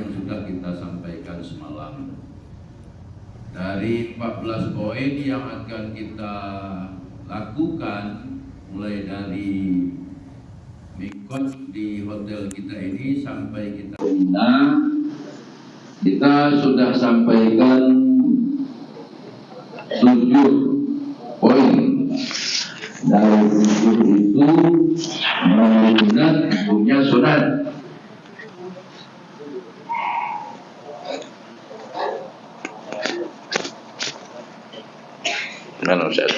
yang sudah kita sampaikan semalam. Dari 14 poin yang akan kita lakukan, mulai dari mikot di hotel kita ini sampai kita sudah sampaikan 7 poin. Dari 7 itu sunat, hukumnya sunat. Mana Ustaz?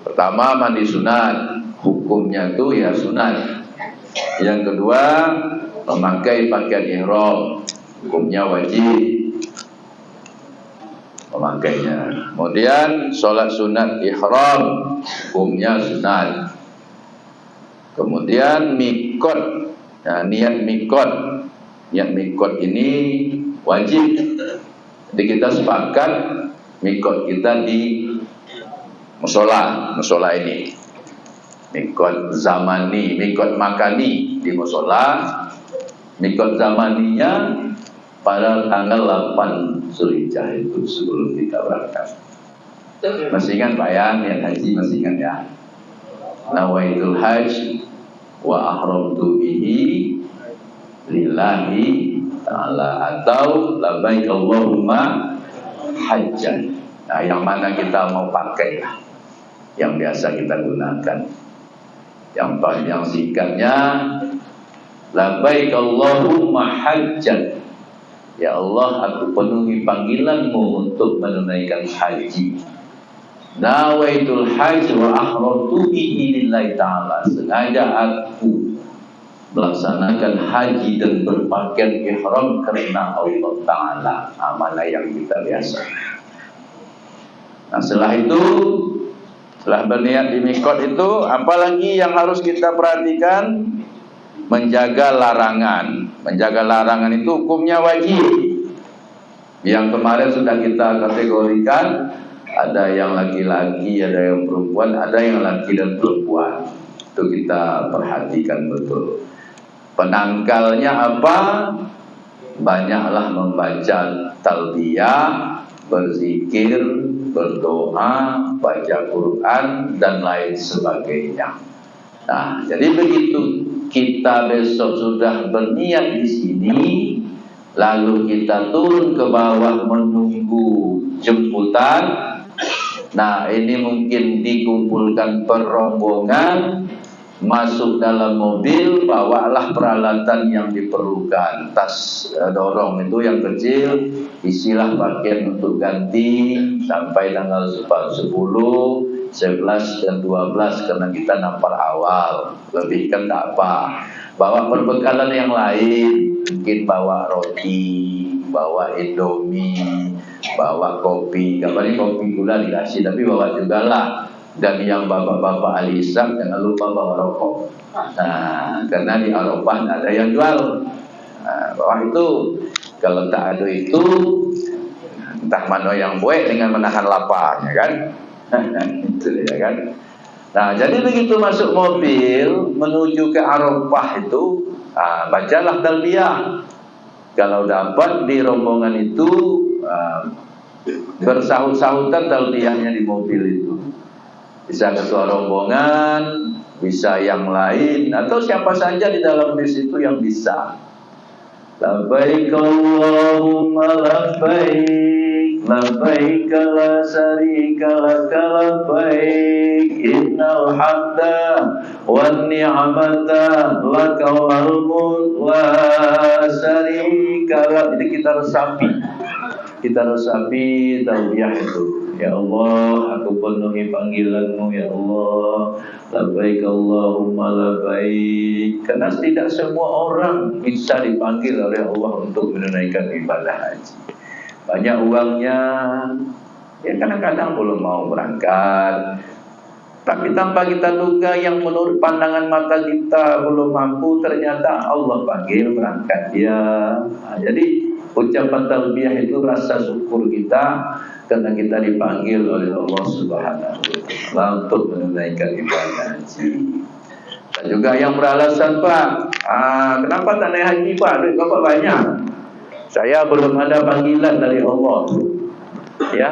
Pertama, mandi sunat, hukumnya itu ya sunat. Yang kedua, memakai pakaian ihram, hukumnya wajib memakainya. Kemudian sholat sunat ihram, hukumnya sunat. Kemudian mikot, nah, niat mikot ini wajib. Jadi kita sepakat mikot kita di musola ini. Mikot zamani, mikot makani di musola. Mikot zamaninya pada tanggal 8 Zulhijjah itu sebelum kita berangkat. Masih ingat Pak ya, niat haji masih ingat ya? Nawaitul hajj wa ahramtu bihi lillahi ta'ala, atau labbaik Allahumma hajjan. Nah, yang mana kita mau pakai lah, yang biasa kita gunakan. Yang singkatnya labbaik Allahumma hajjan. Ya Allah, aku penuhi panggilanmu untuk menunaikan haji. Nawaitul hajj wa ahramtu bihi lillahi ta'ala. Sengaja aku melaksanakan haji dan berpakaian ihram karena Allah Ta'ala. Amanah yang kita biasa. Nah, setelah itu, setelah berniat di mikot itu, apalagi yang harus kita perhatikan? Menjaga larangan. Menjaga larangan itu hukumnya wajib. Yang kemarin sudah kita kategorikan, ada yang laki-laki, ada yang perempuan, ada yang laki dan perempuan. Itu kita perhatikan betul. Penangkalnya apa? Banyaklah membaca talbiyah, berzikir, berdoa, baca Quran dan lain sebagainya. Nah, jadi begitu kita besok sudah berniat di sini, lalu kita turun ke bawah menunggu jemputan. Nah, ini mungkin dikumpulkan perombongan, masuk dalam mobil, bawalah peralatan yang diperlukan. Tas dorong itu yang kecil, isilah pakaian untuk ganti sampai tanggal 10, 11 dan 12 karena kita nampar awal. Lebih kan tak apa. Bawa perbekalan yang lain, mungkin bawa roti, bawa indomie, bawa kopi. Kabarnya kopi gula dikasih, tapi bawa juga lah. Dan yang bapak-bapak alisam jangan lupa bawa rokok. Nah, karena di Arafah ada yang jual. Nah, bawah itu kalau tak ada itu, entah mana yang buat dengan menahan lapar, ya kan? Itu ya kan. Nah, jadi begitu masuk mobil menuju ke Arafah itu, bacalah talbiyah. Kalau dapat di rombongan itu bersahut-sahutan talbiyahnya di mobil itu. Bisa ketua rombongan, bisa yang lain, atau siapa saja di dalam bis itu yang bisa. Labbaik Allahumma labbaik, labbaik la syarika laka labbaik, innal hamda wan ni'mata laka wal mulk la syarika lak. Jadi kita resapi talbiyah itu. Ya Allah, aku penuhi panggilanmu ya Allah. Labbaik Allahumma labbaik. Karena tidak semua orang bisa dipanggil oleh Allah untuk menunaikan ibadah haji. Banyak uangnya, ya kadang-kadang belum mau berangkat. Tapi tanpa kita duga, yang menurut pandangan mata kita belum mampu, ternyata Allah panggil berangkat dia. Nah, jadi ucapan talbiyah itu rasa syukur kita karena kita dipanggil oleh Allah Subhanahu wa Ta'ala untuk menunaikan ibadah haji. Dan juga yang beralasan, Pak, kenapa tak naik haji, Pak? Duit Bapak banyak. Saya belum ada panggilan dari Allah. Ya,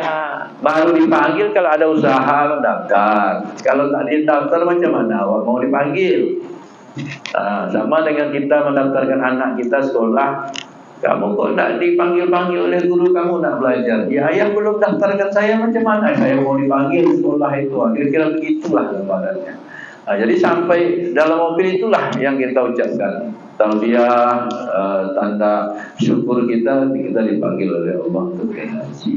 baru dipanggil kalau ada usaha daftar. Kalau tak didaftar macam mana awak mau dipanggil? Sama dengan kita mendaftarkan anak kita sekolah. Kamu kok tak dipanggil-panggil oleh guru kamu nak belajar? Ya, ayah belum daftarkan saya, macam mana saya mau dipanggil sekolah itu? Kira-kira begitulah gambarannya. Jadi sampai dalam mobil itulah yang kita ucapkan talbiyah, tanda syukur kita dipanggil oleh Allah untuk haji.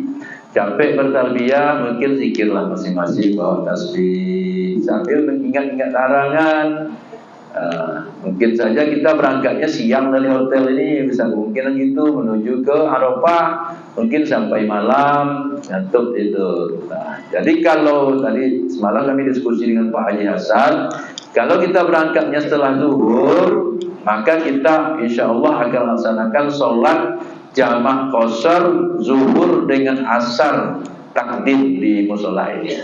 Capek bertalbiyah, mungkin zikirlah masing-masing, bawa tasbih sambil mengingat-ingat larangan. Mungkin saja kita berangkatnya siang dari hotel ini, bisa mungkin gitu menuju ke Arafah, mungkin sampai malam ngantuk itu. Jadi kalau tadi semalam kami diskusi dengan Pak Haji Hasan, kalau kita berangkatnya setelah zuhur, maka kita insya Allah akan laksanakan sholat jamak qashar zuhur dengan asar takdim di musola ini.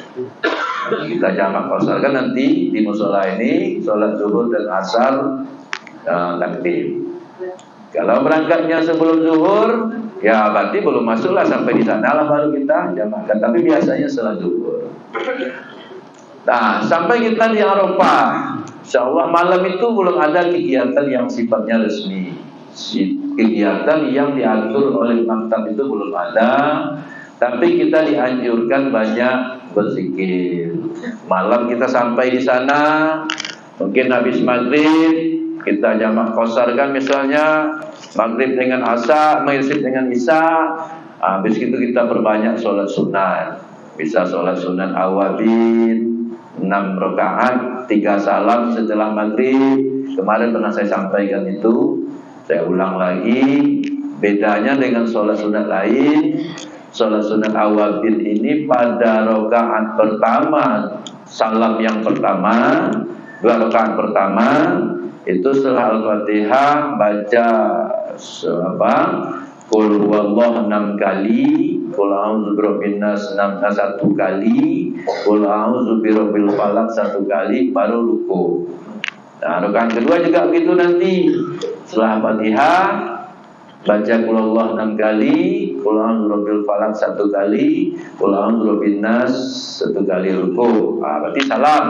Kita jamak qashar kan nanti di musola ini sholat zuhur dan asar takdim. Kalau berangkatnya sebelum zuhur, ya berarti belum masuklah sampai di sana lah baru kita jamakkan. Tapi biasanya setelah zuhur. Nah, sampai kita di Arafah, insya Allah malam itu belum ada kegiatan yang sifatnya resmi. Kegiatan yang diatur oleh maktab itu belum ada. Tapi kita dianjurkan banyak berzikir. Malam kita sampai di sana, mungkin habis maghrib kita jamak qashar kan misalnya, maghrib dengan asar, maghrib dengan isya. Habis itu kita perbanyak sholat sunat. Bisa sholat sunat awabin 6 rakaat, 3 salam setelah maghrib. Kemarin pernah saya sampaikan itu, saya ulang lagi. Bedanya dengan sholat sunat lain, sholat sunat awabin ini pada rakaat pertama, salam yang pertama, 2 rakaat pertama itu setelah Al-Fatihah baca Qul huwallahu 6 kali, Qul a'udzu birabbin nas 1 kali, Qul a'udzu birabbil falaq 1 kali, baru ruku. Nah, rakaat kedua juga begitu nanti. Setelah Fatihah baca Qul huwallahu 6 kali, Qul a'udzu birabbil falaq 1 kali, Qul a'udzu birabbin nas 1 kali ruku. Berarti salam.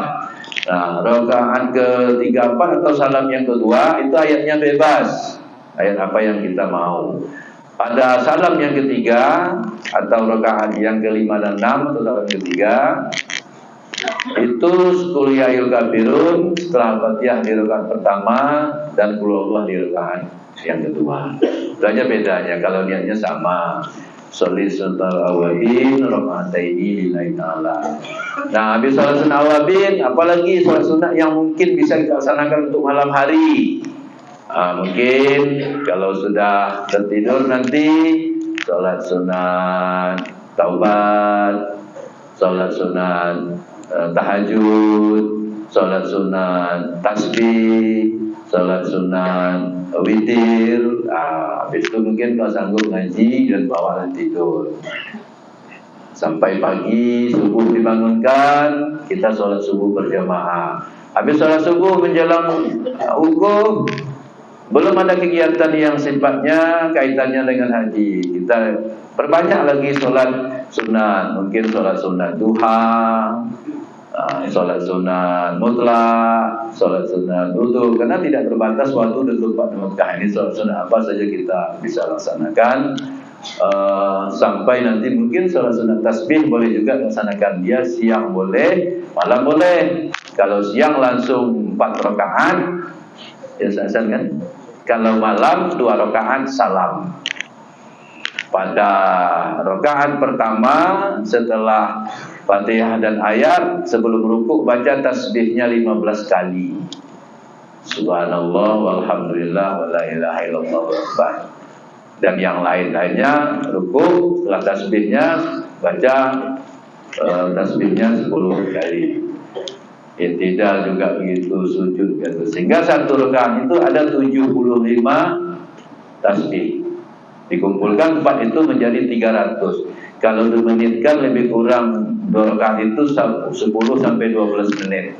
Nah, rakaat ke-3, 4 atau salam yang kedua itu ayatnya bebas. Ayat apa yang kita mau. Pada salam yang ketiga atau rakaat yang ke-5 dan 6 atau salam ketiga itu Qul ya ayyuhal kafirun setelah Fatihah di rakaat pertama dan Qul huwallahu di rakaat yang kedua. Itu aja bedanya. Kalau niatnya sama, sholli sunnatal awabin rakaataini lillahi ta'ala. Nah, habis sholat sunnah awabin, apalagi sholat sunnah yang mungkin bisa kita laksanakan untuk malam hari. Mungkin kalau sudah tertidur nanti sholat sunat taubat, sholat sunat tahajud, sholat sunat tasbih, sholat sunat witir. Habis itu mungkin kalau sanggup ngaji dan bawa tidur sampai pagi, subuh dibangunkan, kita sholat subuh berjamaah. Habis sholat subuh menjelang wukuf, belum ada kegiatan yang sifatnya kaitannya dengan haji. Kita perbanyak lagi sholat sunat, mungkin sholat sunat duha, sholat sunat mutlak, sholat sunat wudu, karena tidak terbatas waktu dan tempat di Mekah. Ini sholat sunat apa saja kita bisa laksanakan. Sampai nanti mungkin sholat sunat tasbih boleh juga laksanakan. Dia siang boleh, malam boleh. Kalau siang langsung 4 rakaat ya selesai kan. Kalau malam 2 rakaat salam. Pada rakaat pertama setelah Fatihah dan ayat, sebelum rukuk baca tasbihnya 15 kali. Subhanallah walhamdulillah wala ilaha illallah akbar. Dan yang lain-lainnya rukuk setelah tasbihnya baca tasbihnya 10 kali. I'tidal juga begitu, sujud gitu. Sehingga satu rakaat itu ada 75 tasbih. Dikumpulkan 4 itu menjadi 300. Kalau dimenitkan lebih kurang 2 rakaat itu 10 sampai 12 menit.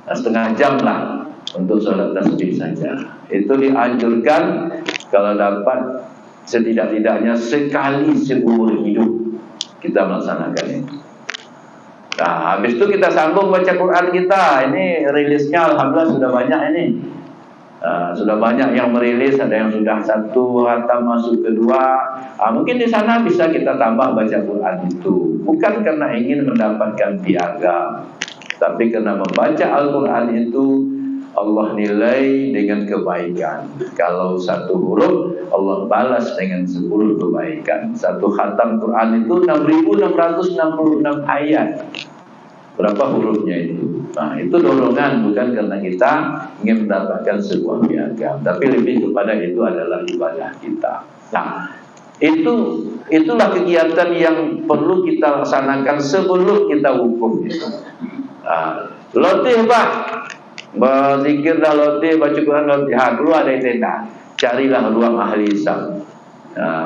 Nah, setengah jam lah untuk sholat tasbih saja. Itu dianjurkan kalau dapat setidak-tidaknya sekali seumur hidup kita melaksanakan itu. Nah, habis itu kita sambung baca Quran kita. Ini rilisnya alhamdulillah sudah banyak ini. Sudah banyak yang merilis, ada yang sudah satu khatam masuk kedua. Mungkin di sana bisa kita tambah baca Quran itu. Bukan karena ingin mendapatkan piagam, tapi karena membaca Al-Quran itu Allah nilai dengan kebaikan. Kalau satu huruf Allah balas dengan 10 kebaikan. Satu khatam Quran itu 6.666 ayat. Berapa hurufnya itu? Nah, itu dorongan, bukan karena kita ingin mendapatkan sebuah piagam, tapi lebih kepada itu adalah ibadah kita. Nah, itulah kegiatan yang perlu kita laksanakan sebelum kita wukuf itu. Lotih Pak, berzikir dah lotih, baca Quran lotih, keluar dari tenda, carilah ruang ahli hisab.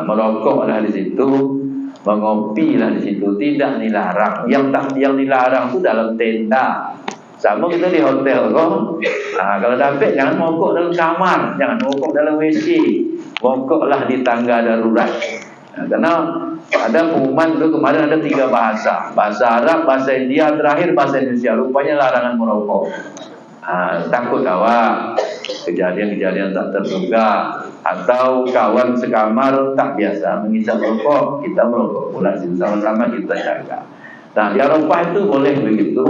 Merokoklah di situ, mengopilah di situ, tidak dilarang. Yang dilarang itu dalam tenda. Sama kita di hotel kok. Kalau dapat jangan mokok dalam kamar, jangan mokok dalam WC, mokoklah di tangga darurat. Karena ada pengumuman itu kemarin ada 3 bahasa, bahasa Arab, bahasa India, terakhir bahasa Indonesia. Rupanya larangan merokok. Takut awak kejadian-kejadian tak terduga, atau kawan sekamar tak biasa mengisap rokok, kita merokok pula, sama-sama kita jaga. Nah, di Arafah itu boleh begitu,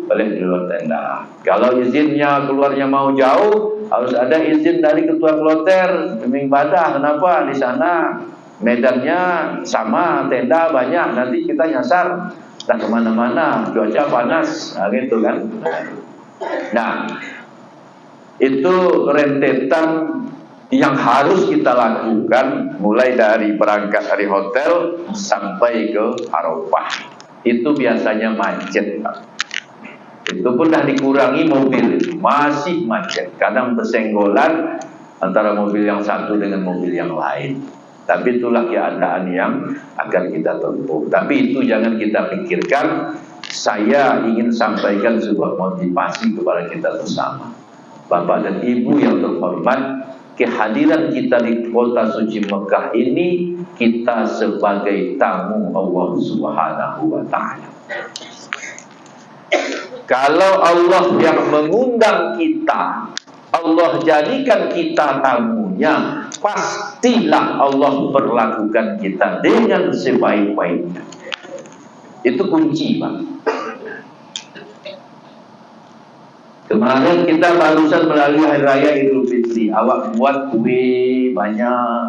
boleh di luar tenda. Kalau izinnya keluarnya mau jauh, harus ada izin dari ketua kloter demi ibadah. Kenapa? Di sana medannya sama, tenda banyak, nanti kita nyasar dan kemana-mana, cuaca panas, gitu kan. Nah, itu rentetan yang harus kita lakukan mulai dari berangkat dari hotel sampai ke Arafah. Itu biasanya macet, Pak. Itu pun dah dikurangi mobil, masih macet. Kadang bersenggolan antara mobil yang satu dengan mobil yang lain. Tapi itulah keadaan yang akan kita tempuh. Tapi itu jangan kita pikirkan. Saya ingin sampaikan sebuah motivasi kepada kita bersama, Bapak dan Ibu yang terhormat. Kehadiran kita di kota suci Mekah ini, kita sebagai tamu Allah Subhanahu wa Ta'ala. Kalau Allah yang mengundang kita, Allah jadikan kita tamunya, pastilah Allah perlakukan kita dengan sebaik-baiknya. Itu kunci, Pak. Kemarin kita barusan melalui Hari Raya Idul Fitri. Awak buat kue banyak,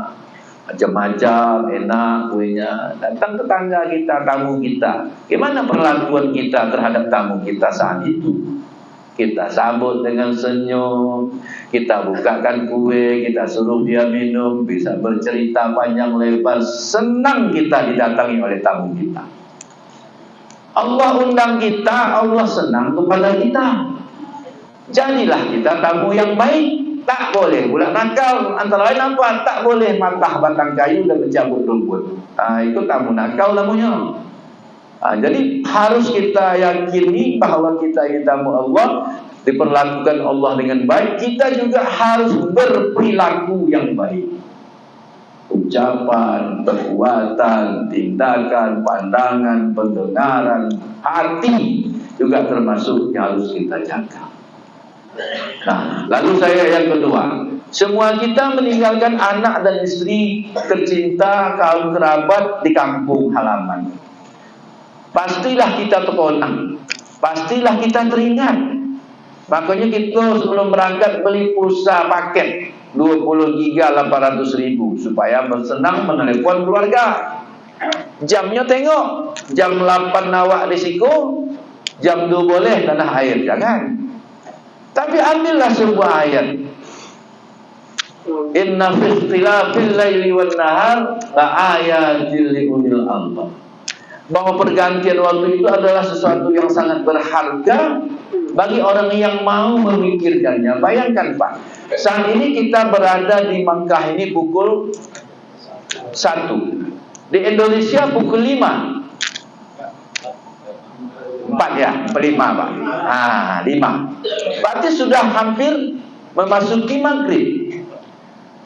macam-macam, enak kuenya. Datang tetangga kita, tamu kita. Gimana perlakuan kita terhadap tamu kita saat itu? Kita sambut dengan senyum, kita bukakan kue, kita suruh dia minum, bisa bercerita panjang lebar. Senang kita didatangi oleh tamu kita. Allah undang kita, Allah senang kepada kita. Jadilah kita tamu yang baik. Tak boleh pula nakal. Antara lain apa? Tak boleh matah batang kayu dan mencabut rumput. Itu tamu nakal namanya. Jadi harus kita yakini bahwa kita ini tamu Allah, diperlakukan Allah dengan baik. Kita juga harus berperilaku yang baik. Ucapan, perbuatan, tindakan, pandangan, pendengaran, hati juga termasuk yang harus kita jaga. Nah, lalu saya yang kedua, semua kita meninggalkan anak dan istri tercinta, kaum kerabat di kampung halaman. Pastilah kita terkenang, pastilah kita teringat. Makanya kita sebelum berangkat beli pulsa paket 20 giga 800.000 supaya bersenang menelepon keluarga. Jamnya tengok, jam 8 awak risiko, jam 2 boleh tanah air, jangan. Tapi ambillah sebuah ayat. Inna fi ikhtilafil laili wan nahar la ayatil liulil albab. Bahwa pergantian waktu itu adalah sesuatu yang sangat berharga bagi orang yang mau memikirkannya. Bayangkan, Pak, saat ini kita berada di Makkah ini pukul 1, di Indonesia pukul 5. 4 ya, 5 Pak. 5. Berarti sudah hampir memasuki maghrib.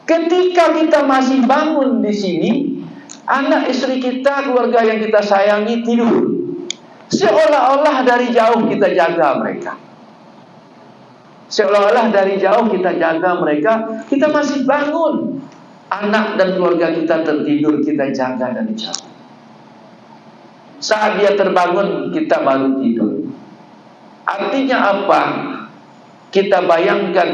Ketika kita masih bangun di sini, anak istri kita, keluarga yang kita sayangi tidur. Seolah-olah dari jauh kita jaga mereka. Seolah-olah dari jauh kita jaga mereka, kita masih bangun. Anak dan keluarga kita tertidur, kita jaga dari jauh. Saat dia terbangun, kita baru tidur. Artinya apa? Kita bayangkan,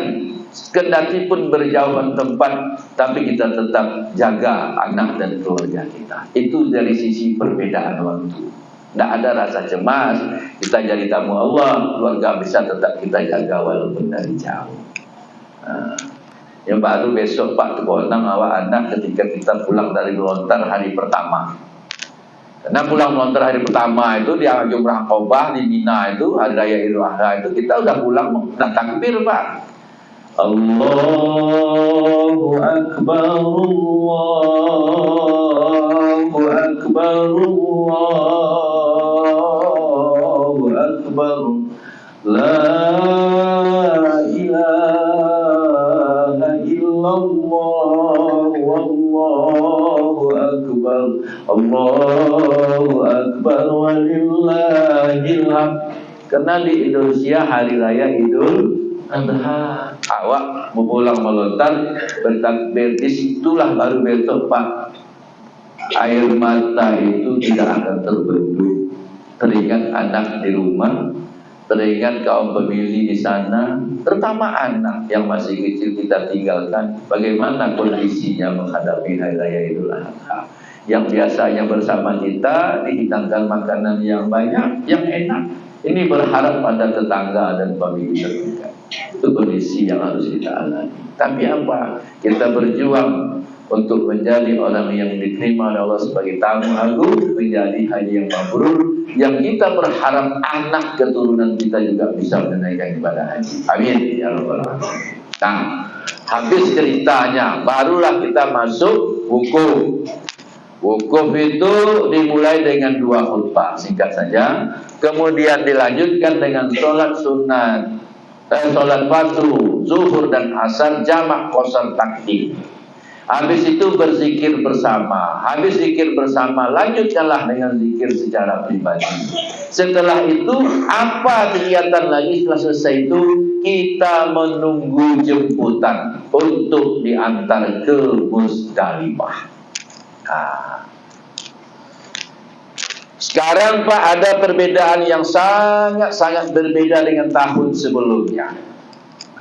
kendati pun berjauhan tempat, tapi kita tetap jaga anak dan keluarga kita. Itu dari sisi perbedaan waktu. Tidak ada rasa cemas, kita jadi tamu Allah, keluarga bisa tetap kita jaga walaupun dari jauh. Yang baru besok Pak Tegonang awak anak ketika kita pulang dari melontar hari pertama. Karena pulang melontar hari pertama itu di Jumrah Aqabah di Mina itu, hari raya Idul Adha itu kita udah pulang dan takbir Pak. Allahu Akbar, Allahu Akbar, Allahu Akbar, La ilaha illallah, Wallahu Akbar, Allahu Akbar, walillahil hamd. Karena di Indonesia hari raya Idul Adha, awak mau pulang melontar bertakbir, disitulah baru besok Pak air mata itu tidak akan terbendung. Teringat anak di rumah, teringat kaum pemilih di sana, terutama anak yang masih kecil kita tinggalkan. Bagaimana kondisinya menghadapi hari raya Idul Adha? Yang biasanya bersama kita dihidangkan makanan yang banyak, yang enak. Ini berharap pada tetangga dan pemilih terdekat. Itu kondisi yang harus kita alami. Tapi apa? Kita berjuang untuk menjadi orang yang diterima oleh Allah sebagai tamu agung, menjadi haji yang mabrur, yang kita berharap anak keturunan kita juga bisa menunaikan ibadah haji. Amin ya rabbal alamin. Nah, habis ceritanya, barulah kita masuk wukuf. Wukuf itu dimulai dengan 2 khutbah, singkat saja. Kemudian dilanjutkan dengan sholat sunat, sholat fardu, zuhur dan asar, jamak qasar takdim. Habis itu berzikir bersama. Habis zikir bersama, lanjutkanlah dengan zikir secara pribadi. Setelah itu, apa kegiatan lagi setelah selesai itu? Kita menunggu jemputan untuk diantar ke Muzdalifah. Sekarang Pak ada perbedaan yang sangat berbeda dengan tahun sebelumnya.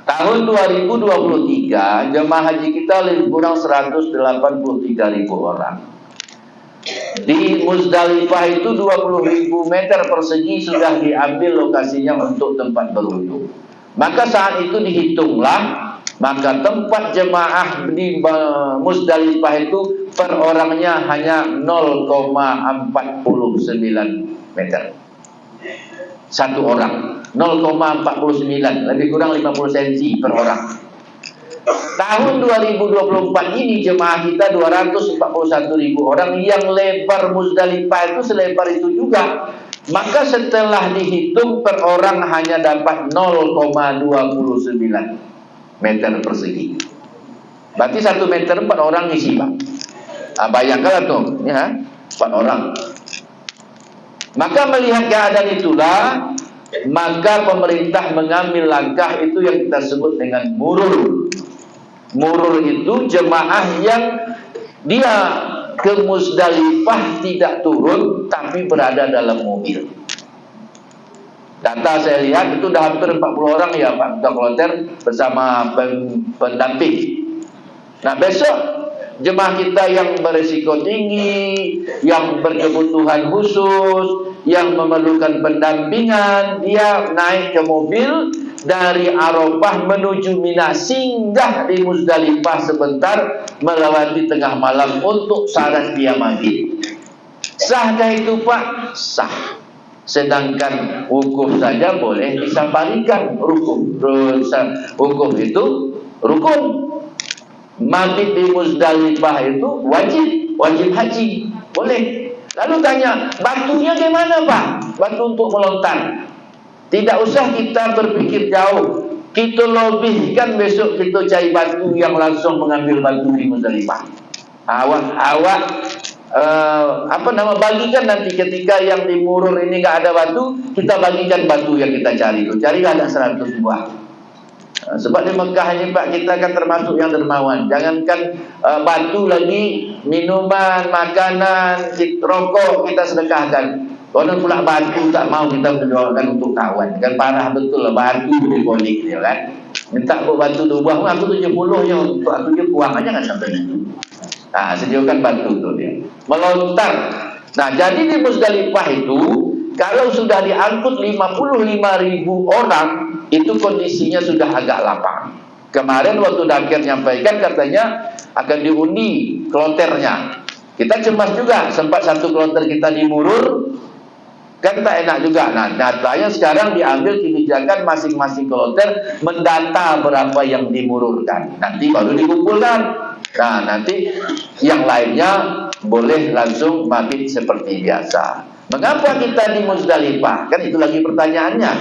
Tahun 2023 jemaah haji kita lebih kurang 183.000 orang. Di Muzdalifah itu 20.000 meter persegi sudah diambil lokasinya untuk tempat berwudu. Maka saat itu dihitunglah, maka tempat jemaah di Muzdalifah itu per orangnya hanya 0,49 meter. Satu orang 0,49, lebih kurang 50 cm per orang. Tahun 2024 ini jemaah kita 241.000 orang, yang lebar Muzdalifah itu selebar itu juga. Maka setelah dihitung per orang hanya dapat 0,29 meter persegi. Berarti 1 meter 4 orang isi Pak. Bayangkanlah tuh, ya, 4 orang. Maka melihat keadaan itulah, maka pemerintah mengambil langkah itu yang kita sebut dengan murur. Murur itu jemaah yang dia ke Muzdalifah tidak turun, tapi berada dalam mobil. Data saya lihat itu sudah hampir 40 orang ya Pak, sudah volunteer bersama pendamping. Nah besok jemaah kita yang berisiko tinggi, yang berkebutuhan khusus, yang memerlukan pendampingan, dia naik ke mobil dari Arafah menuju Mina, singgah di Muzdalifah sebentar, melewati tengah malam untuk salat qiyam maghrib. Sahkah itu Pak? Sah. Sedangkan wukuf saja boleh disafarikan. Wukuf itu rukun. Mabit di Muzdalifah itu wajib haji, boleh. Lalu tanya, batunya gimana Pak? batu untuk melontar. Tidak usah kita berpikir jauh. Kita lebihkan besok kita cari batu yang langsung mengambil batu di Muzdalifah. Bagikan nanti ketika yang di Murur ini nggak ada batu, kita bagikan batu yang kita cari itu. Carilah ada 100 buah. Sebab di Mekah ini Pak, kita kan termasuk yang dermawan. Jangankan batu, lagi minuman, makanan, rokok kita sedekahkan. Kalau pula batu tak mau kita berjualkan untuk kawan, kan parah betul lah, batu diponik dia kan. Minta kok batu 2 buah, aku 70 nya untuk aku 7 buang aja kan sampai itu. Nah, sediakan batu tu dia. Melontar. Nah, jadi di Muzdalifah itu kalau sudah diangkut 55.000 orang, itu kondisinya sudah agak lapang. Kemarin waktu Dakir nyampaikan katanya akan diundi kloternya. Kita cemas juga, sempat satu kloter kita di Murur, kan tak enak juga. Nah, datanya sekarang diambil kebijakan masing-masing kloter mendata berapa yang dimururkan. Nanti baru dikumpulkan. Nah, nanti yang lainnya boleh langsung mabit seperti biasa. Mengapa kita di Muzdalifah? Kan itu lagi pertanyaannya.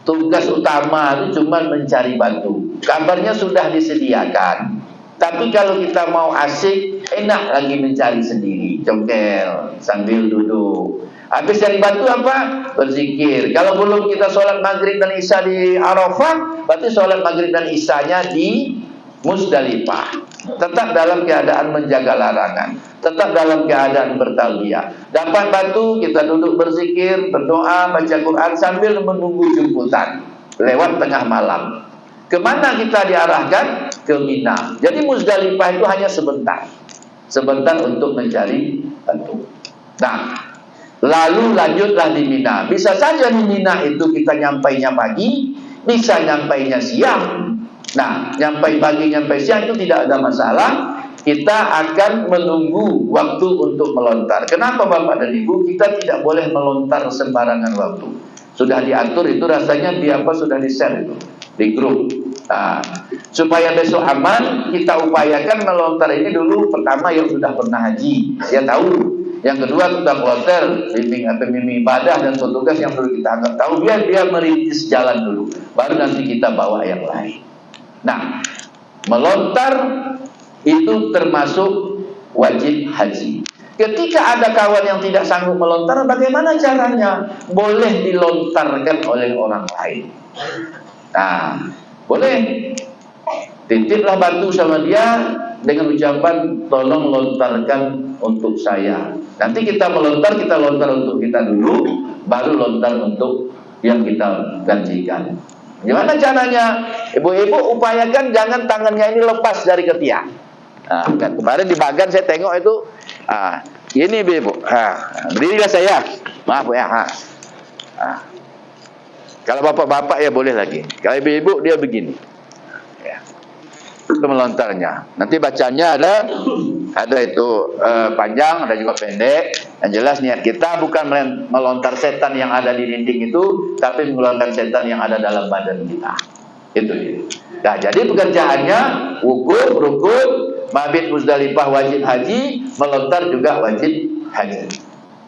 Tugas utama itu cuma mencari batu. Kabarnya sudah disediakan. Tapi kalau kita mau asik, enak lagi mencari sendiri. Congkel sambil duduk. Habis dari batu apa? Berzikir. Kalau belum kita sholat maghrib dan isya di Arafah, berarti sholat maghrib dan isyanya di Muzdalifah. Tetap dalam keadaan menjaga larangan, tetap dalam keadaan bertalbiyah. Dapat batu, kita duduk berzikir, berdoa, baca Quran sambil menunggu jemputan lewat tengah malam. Kemana kita diarahkan? Ke Mina. Jadi Muzdalifah itu hanya sebentar untuk mencari batu. Nah, lalu lanjutlah di Mina. Bisa saja di Mina itu kita nyampainya pagi, bisa nyampainya siang. Nah, nyampai pagi, nyampai siang itu tidak ada masalah. Kita akan menunggu waktu untuk melontar. Kenapa Bapak dan Ibu? Kita tidak boleh melontar sembarangan waktu. Sudah diatur itu, rasanya sudah di-share itu di grup. Nah, supaya besok aman, kita upayakan melontar ini dulu. Pertama yang sudah pernah haji, dia tahu. Yang kedua sudah kloter, pembimbing ibadah dan petugas yang perlu kita anggap tahu, biar dia merintis jalan dulu. Baru nanti kita bawa yang lain. Nah, melontar itu termasuk wajib haji. Ketika ada kawan yang tidak sanggup melontar, bagaimana caranya? Boleh dilontarkan oleh orang lain. Nah, boleh. Titiplah batu sama dia dengan ucapan, tolong lontarkan untuk saya. Nanti kita lontar untuk kita dulu, baru lontar untuk yang kita janjikan. Gimana caranya? Ibu-ibu upayakan jangan tangannya ini lepas dari ketiak. Nah, kan kemarin di Bagan saya tengok itu, ini ibu. Berdirilah saya. Maaf ya. Kalau bapak-bapak ya boleh lagi. Kalau ibu-ibu dia begini. Ya. Itu melontarnya. Nanti bacanya ada itu panjang, ada juga pendek. Yang jelas niat kita bukan melontar setan yang ada di dinding itu, tapi mengeluarkan setan yang ada dalam badan kita. Itu dia. Nah, jadi pekerjaannya wukuf, rukun, mabit Muzdalifah wajib haji, melontar juga wajib haji.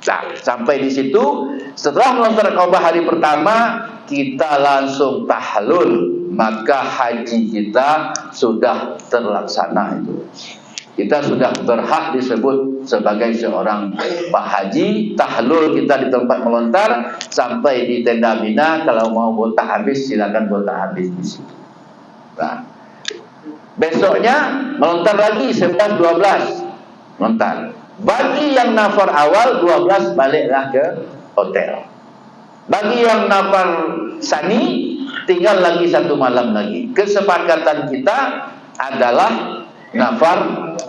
Nah, sampai di situ, setelah melontar Ka'bah hari pertama, kita langsung tahlul, maka haji kita sudah terlaksana itu. Kita sudah berhak disebut sebagai seorang Pak Haji. Tahlul kita di tempat melontar, sampai di tenda Mina. Kalau mau botak habis, silakan botak habis di situ. Nah, besoknya melontar lagi 11, 12 melontar. Bagi yang nafar awal 12 baliklah ke hotel. Bagi yang nafar sani tinggal lagi 1 malam lagi. Kesepakatan kita adalah nafar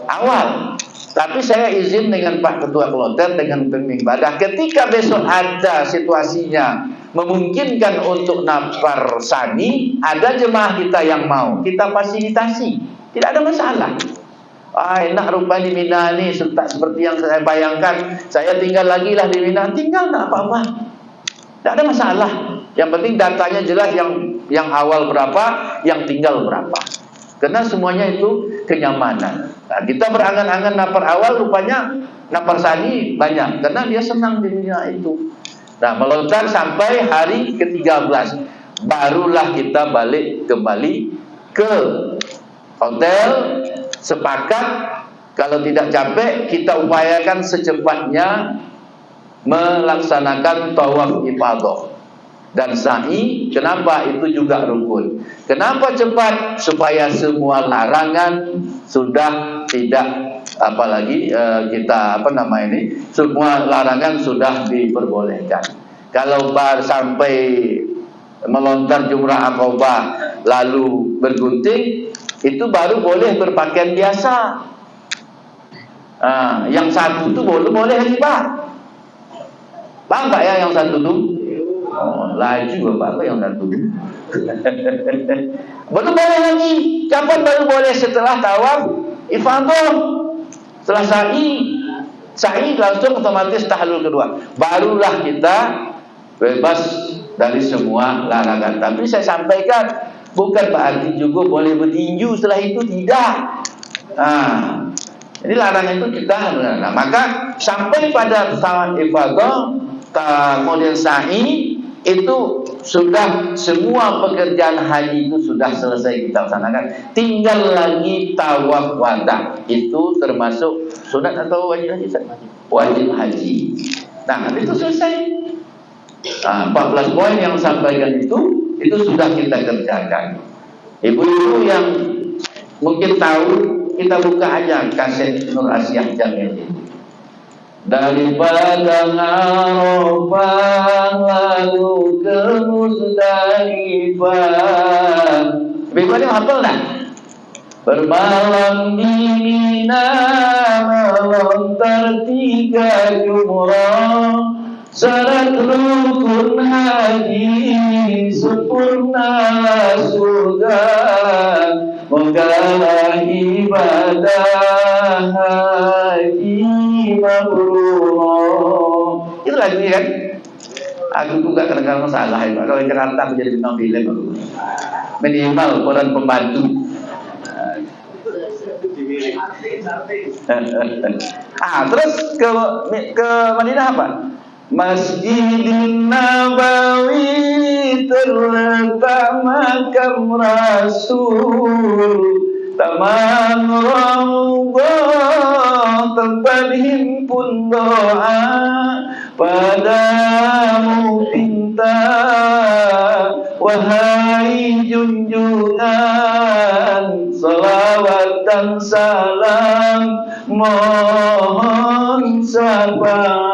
awal. Tapi saya izin dengan Pak Ketua Kloter, dengan pemimpin ibadah, ketika besok ada situasinya memungkinkan untuk nafar sani, ada jemaah kita yang mau, kita fasilitasi, tidak ada masalah. Enak rupanya di Mina ini, tak seperti yang saya bayangkan. Saya tinggal lagi lah di Mina, tinggal tak apa-apa, tidak ada masalah. Yang penting datanya jelas, yang awal berapa, yang tinggal berapa. Karena semuanya itu kenyamanan. Nah, kita berangan-angan nafar awal, rupanya nafar sani banyak, karena dia senang di dunia itu. Nah, melontar sampai hari ke-13, barulah kita balik kembali ke hotel. Sepakat kalau tidak capek, kita upayakan secepatnya melaksanakan tawaf ifadah dan sa'i. Kenapa? Itu juga rukun. Kenapa cepat? Supaya semua larangan sudah tidak, apalagi kita semua larangan sudah diperbolehkan. Kalau sampai melontar jumrah Aqabah lalu bergunting, itu baru boleh berpakaian biasa. Yang satu itu boleh hijab. Paham tak ya yang satu itu? Laju Bapak yang satu. Baru boleh lagi. Kapan baru boleh? Setelah tawaf ifadah, setelah sa'i langsung otomatis tahlul kedua. Barulah kita bebas dari semua larangan. Tapi saya sampaikan, bukan berarti juga boleh bertinju setelah itu, tidak. Jadi larangan itu kita. Maka sampai pada tawaf ifadah, kemudian sa'i, itu sudah semua pekerjaan haji itu sudah selesai kita laksanakan. Tinggal lagi tawaf wada. Itu termasuk sunat atau wajib haji? Wajib haji. Nah, itu selesai. 14 poin yang sampaikan itu sudah kita kerjakan. Ibu-ibu yang mungkin tahu, kita buka aja kaset Nur Asia Jamil. Dari Padang Arafah lalu ke Muzdalifah. Bagaimana hafal dah? Bermalam di Mina, melontar 3 jumrah, syarat rukun haji, sempurna surga, moga ibadah haji mabrur. Itu lagunya kan? Aku juga kadang-kadang salah ya. Kalau di Jakarta aku jadi bintang film aku. Minimal peran pembantu. Terus ke Madinah apa? Masjidin Nabawi terletak makam Rasul, taman Raudhah tempat himpun doa, padamu pinta wahai junjungan, salawat dan salam mohon syafaat.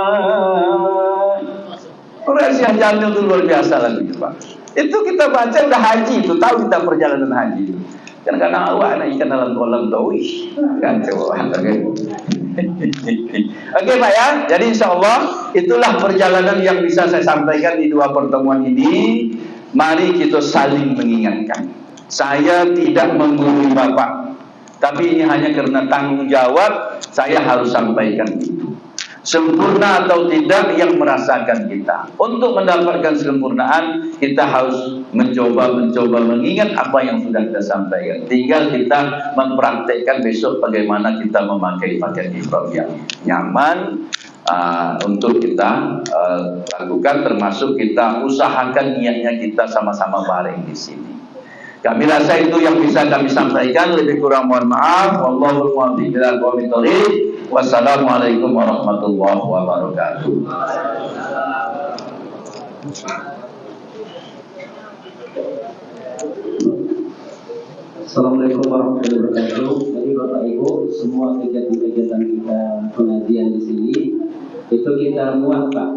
Rahasia Jamil itu luar biasa lagi Pak. Itu kita baca udah haji itu, tahu kita perjalanan haji. Kadang-kadang awak nak ikan dalam kolam tahu, kan coba. Oke Pak ya. Jadi insyaallah itulah perjalanan yang bisa saya sampaikan di 2 pertemuan ini. Mari kita saling mengingatkan. Saya tidak menggurui Bapak, tapi ini hanya karena tanggung jawab saya harus sampaikan itu. Sempurna atau tidak yang merasakan kita. Untuk mendapatkan kesempurnaan, kita harus mencoba mengingat apa yang sudah kita sampaikan. Tinggal kita mempraktekkan besok bagaimana kita memakai pakaian ihram yang nyaman untuk kita lakukan, termasuk kita usahakan niatnya kita sama-sama bareng di sini. Kami rasa itu yang bisa kami sampaikan. Lebih kurang mohon maaf. Wallahul muwaffiq ila aqwamit thoriq. Wassalamualaikum warahmatullahi wabarakatuh. Assalamualaikum warahmatullahi wabarakatuh. Jadi Bapak Ibu, semua kegiatan-kegiatan kita pengajian di sini itu kita muat Pak.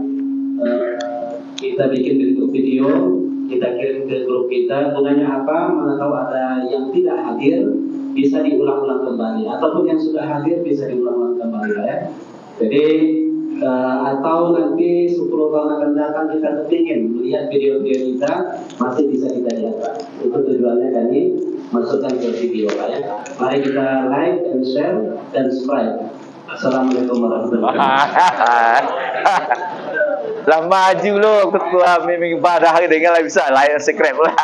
Kita bikin bentuk video, kita kirim ke grup kita. Gunanya apa? Mana tahu ada yang tidak hadir, bisa diulang-ulang kembali, ataupun yang sudah hadir bisa diulang-ulang kembali ya. Jadi atau nanti 10 tahun akan datang kita ingin melihat video-video kita, masih bisa kita lihat Pak. Itu tujuannya kami masukkan ke video Pak ya. Mari kita like and share dan subscribe. Assalamualaikum warahmatullahi wabarakatuh. Lah maju lo ketua miming ibadah dengan bisa layar subscribe lah.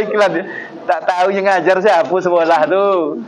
Iklan dia. Tak tahu yang ngajar siapa sebelah tu.